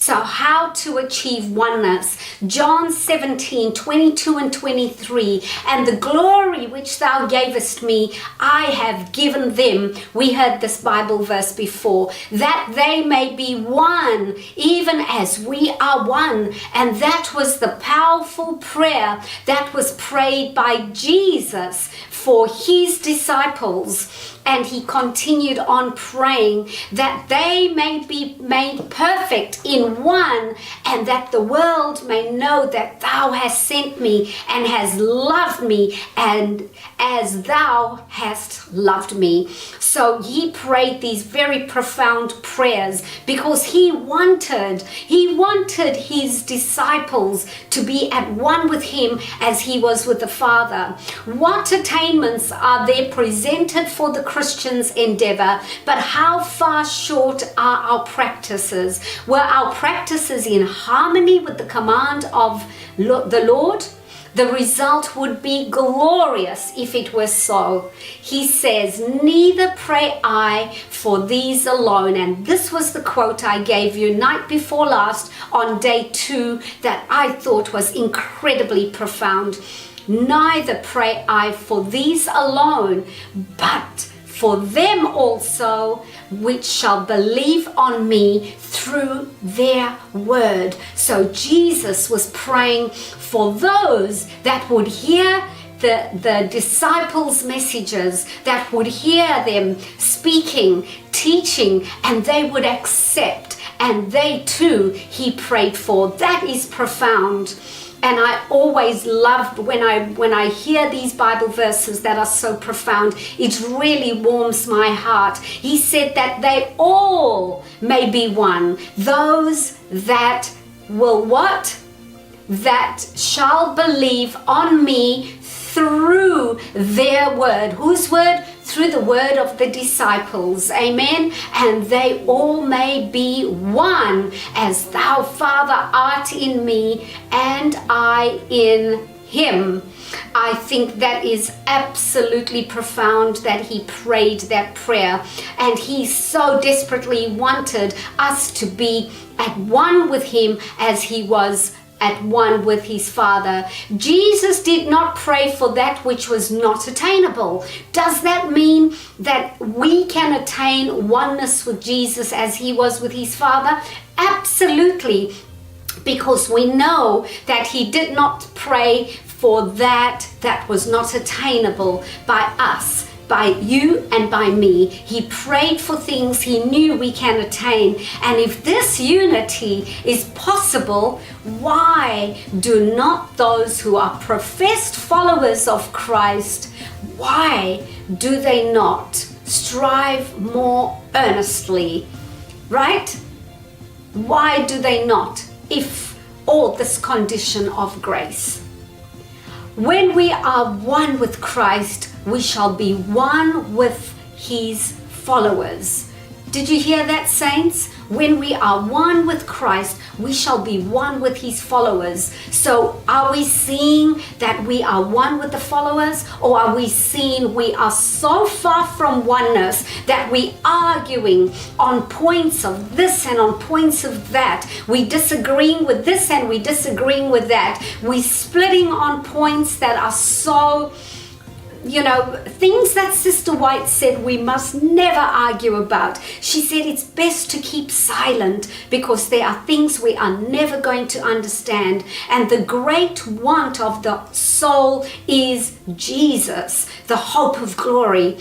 So how to achieve oneness. John 17:22 and 23. And the glory which thou gavest me, I have given them. We heard this Bible verse before. That they may be one, even as we are one. And that was the powerful prayer that was prayed by Jesus for his disciples. And he continued on praying that they may be made perfect in one, and that the world may know that thou hast sent me and has loved me, and as thou hast loved me. So he prayed these very profound prayers because he wanted his disciples to be at one with him as he was with the Father. What attainments are there presented for the Christian's endeavor, but how far short are our practices? Were our practices in harmony with the command of the Lord? The result would be glorious if it were so. He says, neither pray I for these alone. And this was the quote I gave you night before last on day 2 that I thought was incredibly profound. Neither pray I for these alone, but for them also which shall believe on me through their word. So Jesus was praying for those that would hear the disciples' messages, that would hear them speaking, teaching, and they would accept. And they too, he prayed for. That is profound. And I always loved when I hear these Bible verses that are so profound. It really warms my heart. He said that they all may be one. Those that will what? That shall believe on me through their word. Whose word? Through the word of the disciples. Amen. And they all may be one, as thou, Father, art in me and I in him. I think that is absolutely profound that he prayed that prayer, and he so desperately wanted us to be at one with him as he was at one with his Father. Jesus did not pray for that which was not attainable. Does that mean that we can attain oneness with Jesus as he was with his Father? Absolutely, because we know that he did not pray for that was not attainable by us, by you and by me. He prayed for things he knew we can attain. And if this unity is possible, why do not those who are professed followers of Christ, why do they not strive more earnestly? Right? Why do they not, if all this condition of grace? When we are one with Christ, we shall be one with his followers. Did you hear that, saints? When we are one with Christ, we shall be one with his followers. So are we seeing that we are one with the followers, or are we seeing we are so far from oneness that we arguing on points of this and on points of that? We disagreeing with this and we disagreeing with that. We splitting on points that are so, things that Sister White said we must never argue about. She said it's best to keep silent because there are things we are never going to understand. And the great want of the soul is Jesus, the hope of glory.